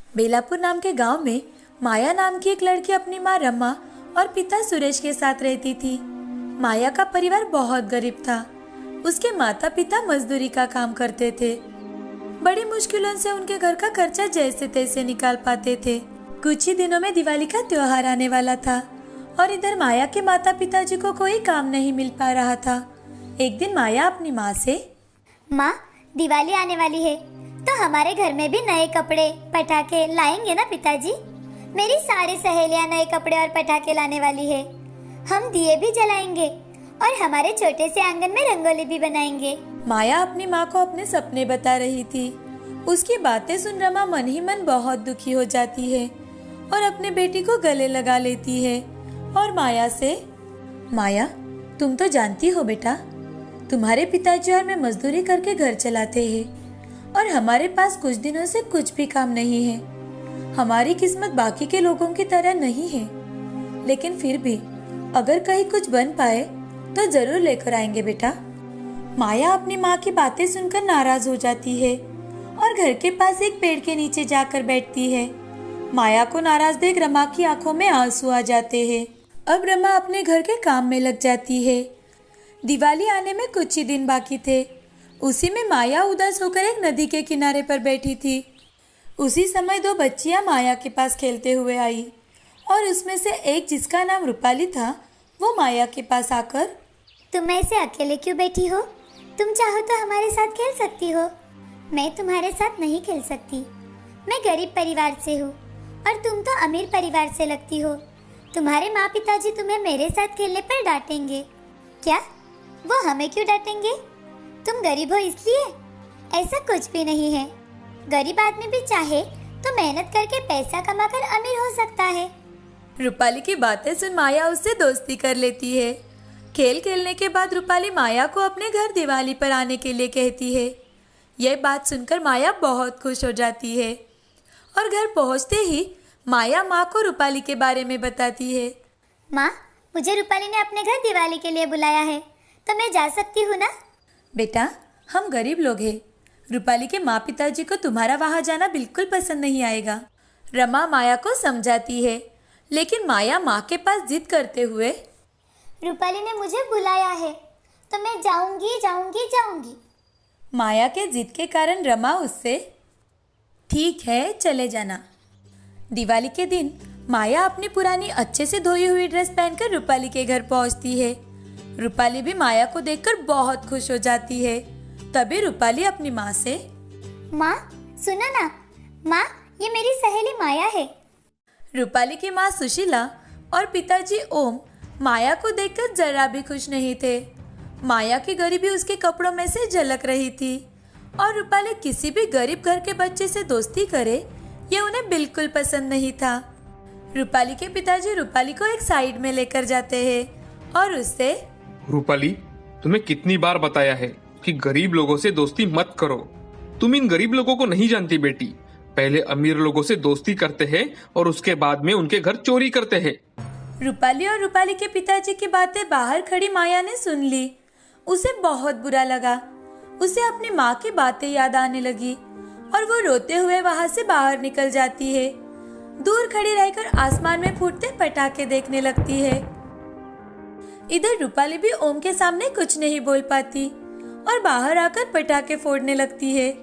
बेलापुर नाम के गांव में माया नाम की एक लड़की अपनी माँ रमा और पिता सुरेश के साथ रहती थी। माया का परिवार बहुत गरीब था। उसके माता पिता मजदूरी का काम करते थे। बड़ी मुश्किलों से उनके घर का खर्चा जैसे तैसे निकाल पाते थे। कुछ ही दिनों में दिवाली का त्योहार आने वाला था और इधर माया के माता पिताजी को कोई काम नहीं मिल पा रहा था। एक दिन माया अपनी माँ से, माँ, दिवाली आने वाली है तो हमारे घर में भी नए कपड़े पटाखे लाएंगे ना पिताजी? मेरी सारी सहेलियाँ नए कपड़े और पटाखे लाने वाली है। हम दिए भी जलाएंगे और हमारे छोटे से आंगन में रंगोली भी बनाएंगे। माया अपनी माँ को अपने सपने बता रही थी। उसकी बातें सुन रमा मन ही मन बहुत दुखी हो जाती है और अपने बेटी को गले लगा लेती है और माया से, माया, तुम तो जानती हो बेटा, तुम्हारे पिताजी और मैं मजदूरी करके घर चलाते हैं और हमारे पास कुछ दिनों से कुछ भी काम नहीं है। हमारी किस्मत बाकी के लोगों की तरह नहीं है, लेकिन फिर भी अगर कहीं कुछ बन पाए तो जरूर लेकर आएंगे बेटा। माया अपनी माँ की बातें सुनकर नाराज हो जाती है और घर के पास एक पेड़ के नीचे जाकर बैठती है। माया को नाराज देख रमा की आंखों में आंसू आ जाते हैं। अब रमा अपने घर के काम में लग जाती है। दिवाली आने में कुछ ही दिन बाकी थे। उसी में माया उदास होकर एक नदी के किनारे पर बैठी थी। उसी समय दो बच्चियां माया के पास खेलते हुए आई और उसमें से एक, जिसका नाम रूपाली था, वो माया के पास आकर, तुम ऐसे अकेले क्यों बैठी हो? तुम चाहो तो हमारे साथ खेल सकती हो। मैं तुम्हारे साथ नहीं खेल सकती। मैं गरीब परिवार से हूँ और तुम तो अमीर परिवार से लगती हो। तुम्हारे माँ पिताजी तुम्हें मेरे साथ खेलने पर डांटेंगे। क्या? वो हमें क्यों डांटेंगे? तुम गरीब हो इसलिए? ऐसा कुछ भी नहीं है। गरीब आदमी भी चाहे तो मेहनत करके पैसा कमाकर अमीर हो सकता है। रूपाली की बातें सुन माया उससे दोस्ती कर लेती है। खेल खेलने के बाद रूपाली माया को अपने घर दिवाली पर आने के लिए कहती है। यह बात सुनकर माया बहुत खुश हो जाती है और घर पहुंचते ही माया माँ को रूपाली के बारे में बताती है। माँ, मुझे रूपाली ने अपने घर दिवाली के लिए बुलाया है, तो मैं जा सकती हूँ ना? बेटा, हम गरीब लोग हैं। रूपाली के माँ पिताजी को तुम्हारा वहाँ जाना बिल्कुल पसंद नहीं आएगा। रमा माया को समझाती है, लेकिन माया माँ के पास जिद करते हुए, रूपाली ने मुझे बुलाया है तो मैं जाऊंगी जाऊंगी जाऊंगी। माया के जिद के कारण रमा उससे, ठीक है चले जाना। दिवाली के दिन माया अपनी पुरानी अच्छे से धोई हुई ड्रेस पहनकर रूपाली के घर पहुंचती है। रूपाली भी माया को देखकर बहुत खुश हो जाती है। तभी रूपाली अपनी माँ से, माँ सुनो ना, माँ ये मेरी सहेली माया है। रूपाली की माँ सुशीला और पिताजी ओम माया को देखकर जरा भी खुश नहीं थे। माया की गरीबी उसके कपड़ों में से झलक रही थी और रूपाली किसी भी गरीब घर के बच्चे से दोस्ती करे ये उन्हें बिल्कुल पसंद नहीं था। रूपाली के पिताजी रूपाली को एक साइड में लेकर जाते हैं और उससे, रूपाली, तुम्हें कितनी बार बताया है कि गरीब लोगों से दोस्ती मत करो। तुम इन गरीब लोगों को नहीं जानती बेटी। पहले अमीर लोगों से दोस्ती करते हैं और उसके बाद में उनके घर चोरी करते हैं। रूपाली और रूपाली के पिताजी की बातें बाहर खड़ी माया ने सुन ली। उसे बहुत बुरा लगा। उसे अपनी माँ की बातें याद आने लगी और वो रोते हुए वहाँ से बाहर निकल जाती है। दूर खड़ी रहकर आसमान में फूटते पटाखे देखने लगती है। इधर रूपाली भी ओम के सामने कुछ नहीं बोल पाती और बाहर आकर पटाखे फोड़ने लगती है।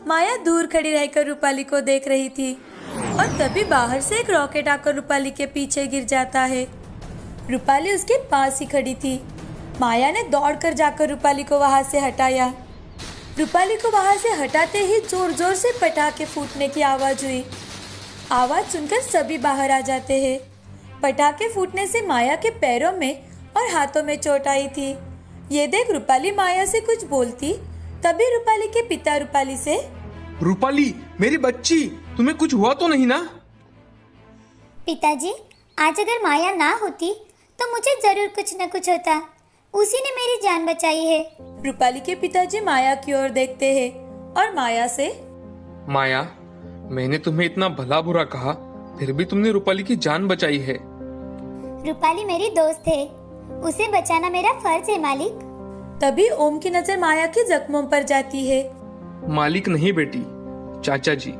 माया दूर खड़ी रहकर रूपाली को देख रही थी और तभी बाहर से एक रॉकेट आकर रूपाली के पीछे गिर जाता है। रूपाली उसके पास ही खड़ी थी। माया ने दौड़कर जाकर रूपाली को वहां से हटाया। रूपाली को वहां से हटाते ही जोर जोर से पटाखे फूटने की आवाज हुई। आवाज सुनकर सभी बाहर आ जाते हैं। पटाखे फूटने से माया के पैरों में और हाथों में चोट आई थी। ये देख रूपाली माया से कुछ बोलती, तभी रूपाली के पिता रूपाली से, रूपाली मेरी बच्ची, तुम्हें कुछ हुआ तो नहीं ना? पिताजी, आज अगर माया ना होती तो मुझे जरूर कुछ न कुछ होता। उसी ने मेरी जान बचाई है। रूपाली के पिताजी माया की ओर देखते हैं और माया से, माया, मैंने तुम्हें इतना भला बुरा कहा, फिर भी तुमने रूपाली की जान बचाई है। रूपाली मेरी दोस्त है, उसे बचाना मेरा फर्ज है मालिक। तभी ओम की नजर माया के जख्मों पर जाती है। मालिक नहीं बेटी, चाचा जी।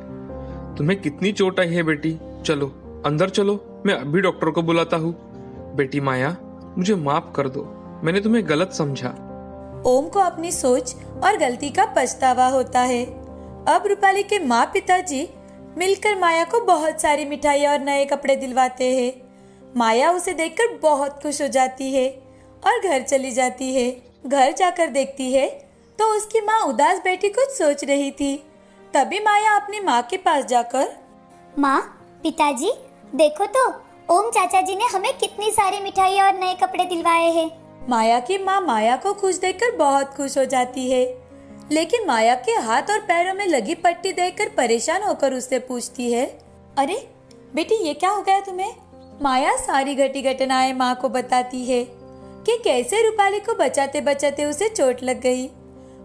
तुम्हें कितनी चोट आई है बेटी? चलो अंदर चलो, मैं अभी डॉक्टर को बुलाता हूँ। बेटी माया, मुझे माफ कर दो, मैंने तुम्हें गलत समझा। ओम को अपनी सोच और गलती का पछतावा होता है। अब रूपाली के माँ पिताजी मिलकर माया को बहुत सारी मिठाइयाँ और नए कपड़े दिलवाते हैं। माया उसे देखकर बहुत खुश हो जाती है और घर चली जाती है। घर जाकर देखती है तो उसकी माँ उदास बैठी कुछ सोच रही थी। तभी माया अपनी माँ के पास जाकर, माँ, पिताजी, देखो तो ओम चाचा जी ने हमें कितनी सारी मिठाइयाँ और नए कपड़े दिलवाए हैं। माया की माँ माया को खुश देखकर बहुत खुश हो जाती है, लेकिन माया के हाथ और पैरों में लगी पट्टी देखकर परेशान होकर उससे पूछती है, अरे बेटी, ये क्या हो गया तुम्हें? माया सारी घटी घटनाएं माँ को बताती है कि कैसे रूपाली को बचाते बचाते उसे चोट लग गई।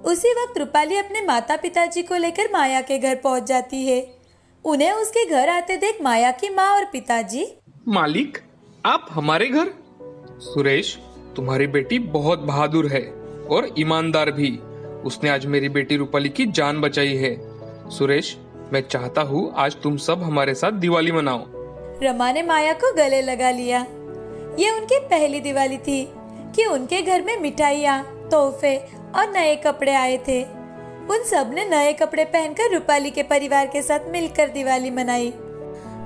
उसी वक्त रूपाली अपने माता पिताजी को लेकर माया के घर पहुंच जाती है। उन्हें उसके घर आते देख माया की माँ और पिताजी, मालिक, आप हमारे घर? सुरेश, तुम्हारी बेटी बहुत बहादुर है और ईमानदार भी। उसने आज मेरी बेटी रूपाली की जान बचाई है। सुरेश, मैं चाहता हूँ आज तुम सब हमारे साथ दिवाली मनाओ। रमा ने माया को गले लगा लिया। ये उनकी पहली दिवाली थी कि उनके घर में मिठाइयाँ, तोहफे और नए कपड़े आए थे। उन सब ने नए कपड़े पहनकर रूपाली के परिवार के साथ मिलकर दिवाली मनाई।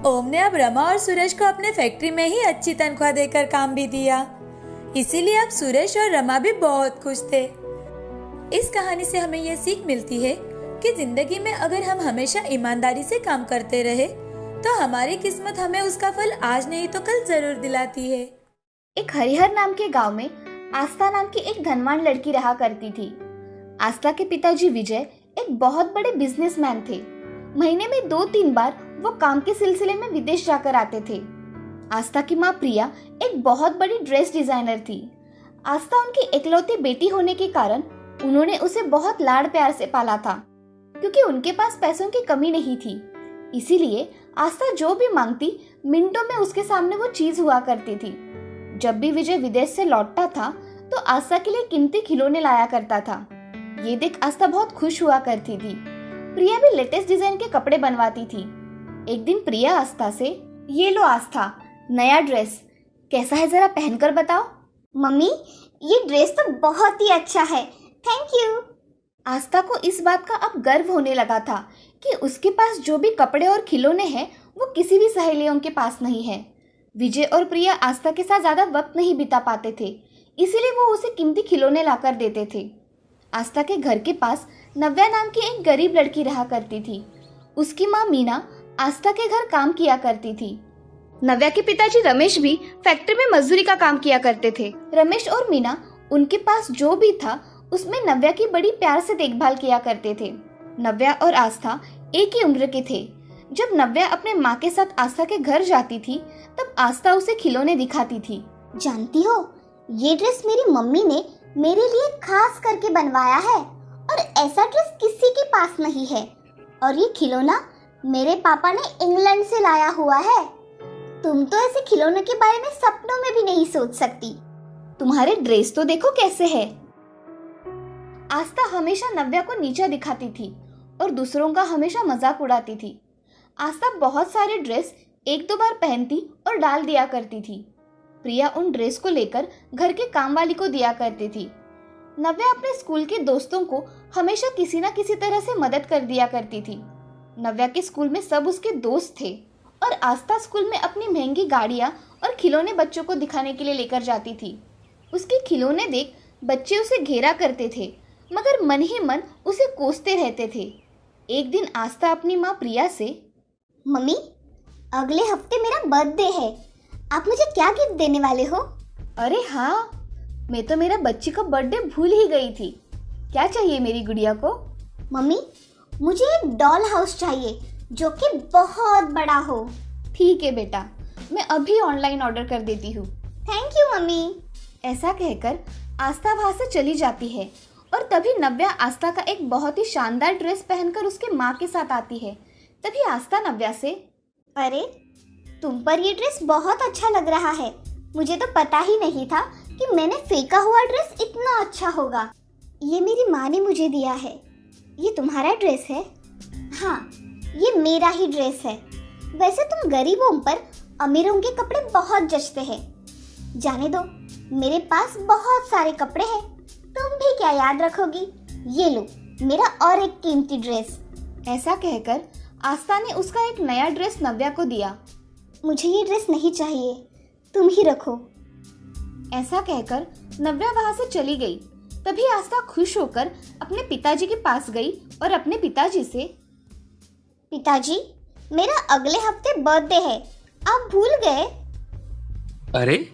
ओम ने अब रमा और सुरेश को अपने फैक्ट्री में ही अच्छी तनख्वाह देकर काम भी दिया। इसीलिए अब सुरेश और रमा भी बहुत खुश थे। इस कहानी से हमें यह सीख मिलती है कि जिंदगी में अगर हम हमेशा ईमानदारी से काम करते रहे तो हमारी किस्मत हमें उसका फल आज नहीं तो कल जरूर दिलाती है। एक हरिहर नाम के गांव में आस्था नाम की एक धनवान लड़की रहा करती थी। आस्था के पिताजी विजय एक बहुत बड़े बिजनेसमैन थे। महीने में 2-3 बार वो काम के सिलसिले में विदेश जाकर आते थे। आस्था की माँ प्रिया एक बहुत बड़ी ड्रेस डिजाइनर थी। आस्था उनकी इकलौती बेटी होने के कारण उन्होंने उसे बहुत लाड़ प्यार से पाला था, क्योंकि उनके पास पैसों की कमी नहीं थी। इसीलिए आस्था जो भी मांगती मिनटों में उसके सामने वो चीज हुआ करती थी। जब भी विजय विदेश से लौटता था तो आस्था के लिए कीमती खिलौने लाया करता था। ये देख आस्था बहुत खुश हुआ करती थी। प्रिया भी लेटेस्ट डिजाइन के कपड़े बनवाती थी। एक दिन प्रिया आस्था से, ये लो आस्था, नया ड्रेस, कैसा है जरा पहनकर बताओ। मम्मी, ये ड्रेस तो बहुत ही अच्छा है, थैंक यू। आस्था को इस बात का अब गर्व होने लगा था कि उसके पास जो भी कपड़े और खिलौने हैं वो किसी भी सहेलियों के पास नहीं है। विजय और प्रिया आस्था के साथ ज्यादा वक्त नहीं बिता पाते थे, इसीलिए वो उसे कीमती खिलौने लाकर देते थे। आस्था के घर के पास नव्या नाम की एक गरीब लड़की रहा करती थी। उसकी माँ मीना आस्था के घर काम किया करती थी। नव्या के पिताजी रमेश भी फैक्ट्री में मजदूरी का काम किया करते थे। रमेश और मीना उनके पास जो भी था उसमें नव्या की बड़ी प्यार से देखभाल किया करते थे। नव्या और आस्था एक ही उम्र के थे। जब नव्या अपने माँ के साथ आस्था के घर जाती थी तब आस्था उसे खिलौने दिखाती थी। जानती हो, ये ड्रेस मेरी मम्मी ने मेरे लिए खास करके बनवाया है और ऐसा ड्रेस किसी के पास नहीं है। और ये खिलौना मेरे पापा ने इंग्लैंड से लाया हुआ है। तुम तो ऐसे खिलौने के बारे में सपनों में भी नहीं सोच सकती। तुम्हारे ड्रेस तो देखो कैसे है। आस्था हमेशा नव्या को नीचा दिखाती थी और दूसरों का हमेशा मजाक उड़ाती थी। आस्था बहुत सारे ड्रेस 1-2 बार पहनती और डाल दिया करती थी। प्रिया उन ड्रेस को लेकर घर के काम वाली को दिया करती थी। नव्या अपने स्कूल के दोस्तों को हमेशा किसी न किसी तरह से मदद कर दिया करती थी। नव्या के स्कूल में सब उसके दोस्त थे और आस्था स्कूल में अपनी महंगी गाड़ियाँ और खिलौने बच्चों को दिखाने के लिए लेकर जाती थी। उसके खिलौने देख बच्चे उसे घेरा करते थे, मगर मन ही मन उसे कोसते रहते थे। एक दिन आस्था अपनी माँ प्रिया से, मम्मी, अगले हफ्ते मेरा बर्थडे है, आप मुझे क्या गिफ्ट देने वाले हो? अरे हाँ, मैं तो मेरा बच्ची का बर्थडे भूल ही गई थी। क्या चाहिए मेरी गुड़िया को? मम्मी, मुझे एक डॉल हाउस चाहिए जो कि बहुत बड़ा हो। ठीक है बेटा, मैं अभी ऑनलाइन ऑर्डर कर देती हूँ। Thank you mummy. ऐसा कहकर आस्था वहाँ से चली जाती है और तभी नव्या आस्था का एक बहुत ही शानदार ड्रेस पहनकर उसके माँ के साथ आती है। तभी आस्था नव्या से, अरे तुम पर ये ड्रेस बहुत अच्छा लग रहा है। मुझे तो पता ही नहीं था कि मैंने फेंका हुआ ड्रेस इतना अच्छा होगा। ये मेरी माँ ने मुझे दिया है। ये तुम्हारा ड्रेस है? हाँ, ये मेरा ही ड्रेस है। वैसे तुम गरीबों पर अमीरों के कपड़े बहुत जचते हैं। जाने दो, मेरे पास बहुत सारे कपड़े हैं। तुम भी क्या याद रखोगी? ये लो मेरा और एक कीमती ड्रेस। ऐसा कहकर आस्था ने उसका एक नया ड्रेस नव्या को दिया। मुझे ये ड्रेस नहीं चाहिए, तुम ही रखो। ऐसा कहकर नव्या वहां से चली गई। तभी आस्था खुश होकर अपने पिताजी के पास गई और अपने पिताजी से, पिताजी, मेरा अगले हफ्ते बर्थडे है, आप भूल गए? अरे,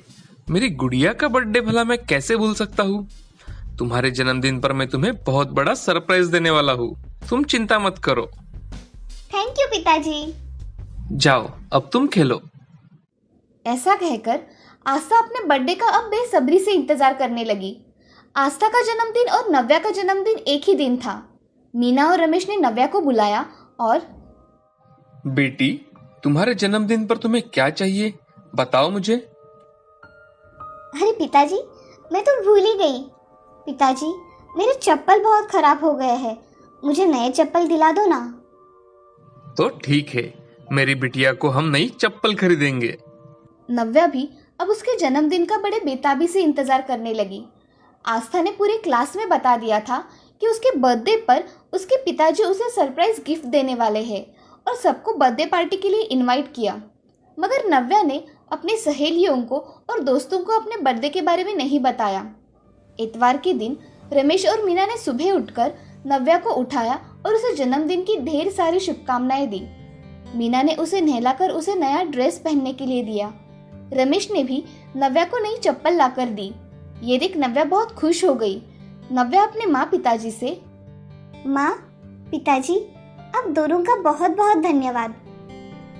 मेरी गुड़िया का बर्थडे भला मैं कैसे भूल सकता हूँ। तुम्हारे जन्मदिन पर मैं तुम्हें बहुत बड़ा सरप्राइज देने वाला हूँ, तुम चिंता मत करो। थैंक यू पिताजी। जाओ, अब तुम खेलो। ऐसा कहकर आस्था अपने बर्थडे का अब बेसब्री से इंतजार करने लगी। आस्था का जन्मदिन और नव्या का जन्मदिन एक ही दिन था। मीना और रमेश ने नव्या को बुलाया और, बेटी, तुम्हारे जन्मदिन पर तुम्हें क्या चाहिए, बताओ मुझे। अरे पिताजी, मैं तो भूल ही गई। पिताजी, मेरे चप्पल बहुत खराब हो गए हैं, मुझे नए चप्पल दिला दो ना। तो ठीक है, मेरी बिटिया को हम नई चप्पल खरीदेंगे। नव्या भी अब उसके जन्मदिन का बड़े बेताबी से इंतजार करने लगी। आस्था ने पूरे क्लास में बता दिया था कि उसके बर्थडे पर उसके पिताजी उसे सरप्राइज गिफ्ट देने वाले हैं और सबको बर्थडे पार्टी के लिए इनवाइट किया। मगर नव्या ने अपनी सहेलियों को और दोस्तों को अपने बर्थडे के बारे में नहीं बताया। इतवार के दिन रमेश और मीना ने सुबह उठकर नव्या को उठाया और उसे जन्मदिन की ढेर सारी शुभकामनाएं दी। मीना ने उसे नहलाकर उसे नया ड्रेस पहनने के लिए दिया। रमेश ने भी नव्या को नई चप्पल लाकर दी। ये देख नव्या बहुत खुश हो गई। नव्या अपने माँ पिताजी से, माँ, पिताजी, आप दोनों का बहुत बहुत धन्यवाद।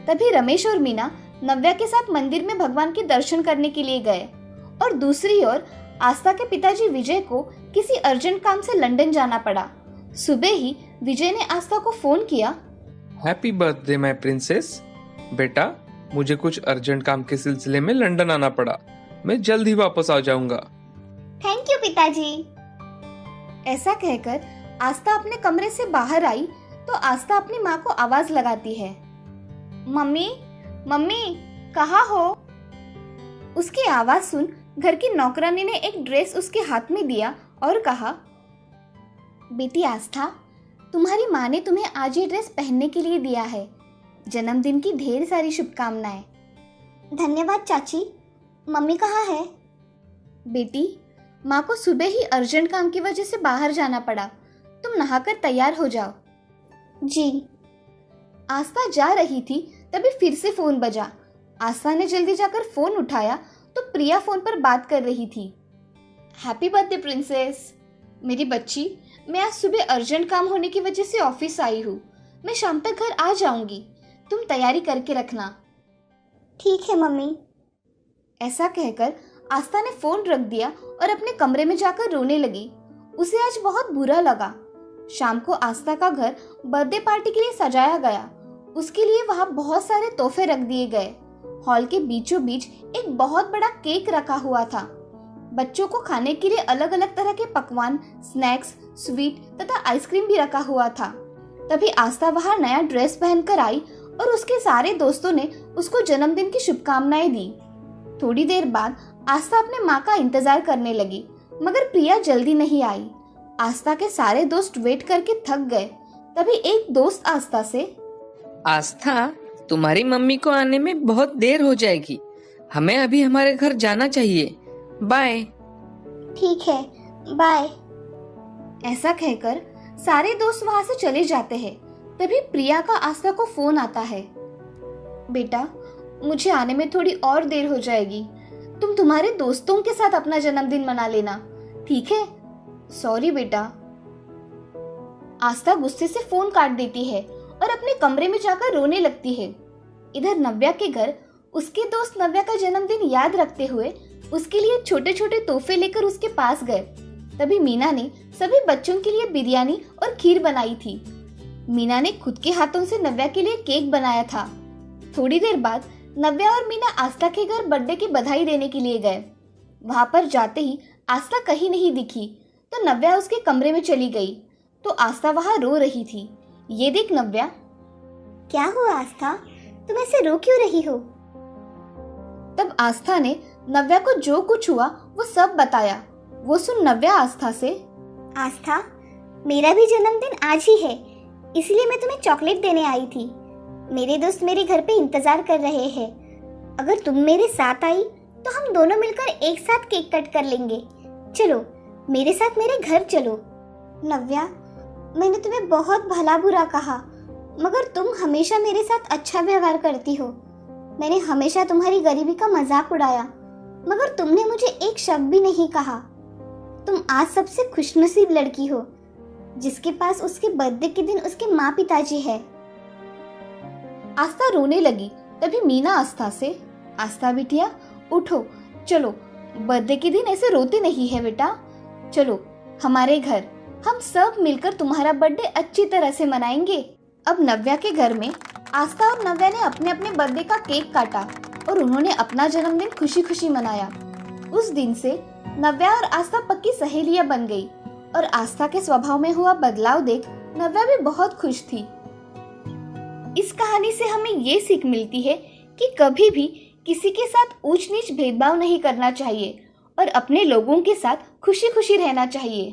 तभी रमेश और मीना नव्या के साथ मंदिर में भगवान के दर्शन करने के लिए गए और दूसरी ओर आस्था के पिताजी विजय को किसी अर्जेंट काम से लंदन जाना पड़ा। सुबह ही विजय ने आस्था को फोन किया। Happy birthday my princess. बेटा, मुझे कुछ अर्जेंट काम के सिलसिले में लंदन आना पड़ा, मैं जल्द ही वापस आ जाऊंगा। थैंक यू पिताजी। ऐसा कहकर आस्था अपने कमरे से बाहर आई तो आस्था अपनी माँ को आवाज लगाती है, मम्मी, मम्मी, कहाँ हो? उसकी आवाज सुन घर की नौकरानी ने एक ड्रेस उसके हाथ में दिया और कहा, बेटी आस्था, तुम्हारी माँ ने तुम्हें आज ये ड्रेस पहनने के लिए दिया है। जन्मदिन की ढेर सारी शुभकामनाएं। धन्यवाद चाची। मम्मी कहाँ है? बेटी, माँ को सुबह ही अर्जेंट काम की वजह से बाहर जाना पड़ा, तुम नहाकर तैयार हो जाओ। जी। आस्था जा रही थी तभी फिर से फोन बजा। आस्था ने जल्दी जाकर फोन उठाया तो प्रिया फोन पर बात कर रही थी। Happy birthday princess. मेरी बच्ची, मैं आज सुबह अर्जेंट काम होने की वजह से ऑफिस आई हूँ, मैं शाम तक घर आ जाऊंगी, तुम तैयारी करके रखना। ठीक है मम्मी। ऐसा कहकर आस्था ने फोन रख दिया और अपने कमरे में जाकर रोने लगी। उसे आज बहुत बुरा लगा। शाम को आस्था का घर बर्थडे पार्टी के लिए सजाया गया। उसके लिए वहां बहुत सारे तोहफे रख दिए गए। हॉल के बीचों बीच एक बहुत बड़ा केक रखा हुआ था। बच्चों को खाने के लिए अलग अलग तरह के पकवान, स्नैक्स, स्वीट तथा आइसक्रीम भी रखा हुआ था। तभी आस्था वहां नया ड्रेस पहनकर आई और उसके सारे दोस्तों ने उसको जन्मदिन की शुभकामनाएं दी। थोड़ी देर बाद आस्था अपने माँ का इंतजार करने लगी, मगर प्रिया जल्दी नहीं आई। आस्था के सारे दोस्त वेट करके थक गए। तभी एक दोस्त आस्था से, आस्था, तुम्हारी मम्मी को आने में बहुत देर हो जाएगी, हमें अभी हमारे घर जाना चाहिए, बाय। ठीक है, बाय। ऐसा कहकर सारे दोस्त वहां से चले जाते हैं। तभी प्रिया का आस्था को फोन आता है, बेटा, मुझे आने में थोड़ी और देर हो जाएगी, तुम तुम्हारे दोस्तों के साथ अपना जन्मदिन मना लेना, ठीक है? सॉरी बेटा। आस्था गुस्से से फोन काट देती है और अपने कमरे में जाकर रोने लगती है। इधर नव्या के घर उसके दोस्त नव्या का जन्मदिन याद रखते हुए उसके लिए छोटे छोटे तोहफे लेकर उसके पास गए। तभी मीना ने सभी बच्चों के लिए बिरयानी और खीर बनाई थी। मीना ने खुद के हाथों से नव्या के लिए केक बनाया था। थोड़ी देर बाद नव्या और मीना आस्था के घर बर्थडे की बधाई देने के लिए गए। वहां पर जाते ही आस्था कहीं नहीं दिखी तो नव्या उसके कमरे में चली गई तो आस्था वहां रो रही थी। ये देख नव्या, क्या हुआ आस्था, तुम ऐसे रो क्यों रही हो? तब आस्था ने नव्या को जो कुछ हुआ वो सब बताया। वो सुन नव्या आस्था से, आस्था, मेरा भी जन्मदिन आज ही है, इसलिए मैं तुम्हें चॉकलेट देने आई थी। मेरे दोस्त मेरे घर पे इंतजार कर रहे हैं। अगर तुम मेरे साथ आई तो हम दोनों मिलकर एक साथ केक कट कर लेंगे। चलो मेरे साथ मेरे घर चलो। नव्या, मैंने तुम्हें बहुत भला बुरा कहा, मगर तुम हमेशा मेरे साथ अच्छा व्यवहार करती हो। मैंने हमेशा तुम्हारी गरीबी का मजाक उड़ाया, मगर तुमने मुझे एक शब्द भी नहीं कहा। तुम आज सबसे खुशनसीब लड़की हो जिसके पास उसके बर्थडे के दिन उसके माँ पिताजी है। आस्था रोने लगी। तभी मीना आस्था से, आस्था बिटिया उठो, चलो बर्थडे के दिन ऐसे रोते नहीं है बेटा। चलो हमारे घर, हम सब मिलकर तुम्हारा बर्थडे अच्छी तरह से मनाएंगे। अब नव्या के घर में आस्था और नव्या ने अपने अपने बर्थडे का केक काटा और उन्होंने अपना जन्मदिन खुशी खुशी मनाया। उस दिन से नव्या और आस्था पक्की सहेलियां बन गई और आस्था के स्वभाव में हुआ बदलाव देख नव्या भी बहुत खुश थी। इस कहानी से हमें ये सीख मिलती है कि कभी भी किसी के साथ ऊंच नीच भेदभाव नहीं करना चाहिए और अपने लोगों के साथ खुशी खुशी रहना चाहिए।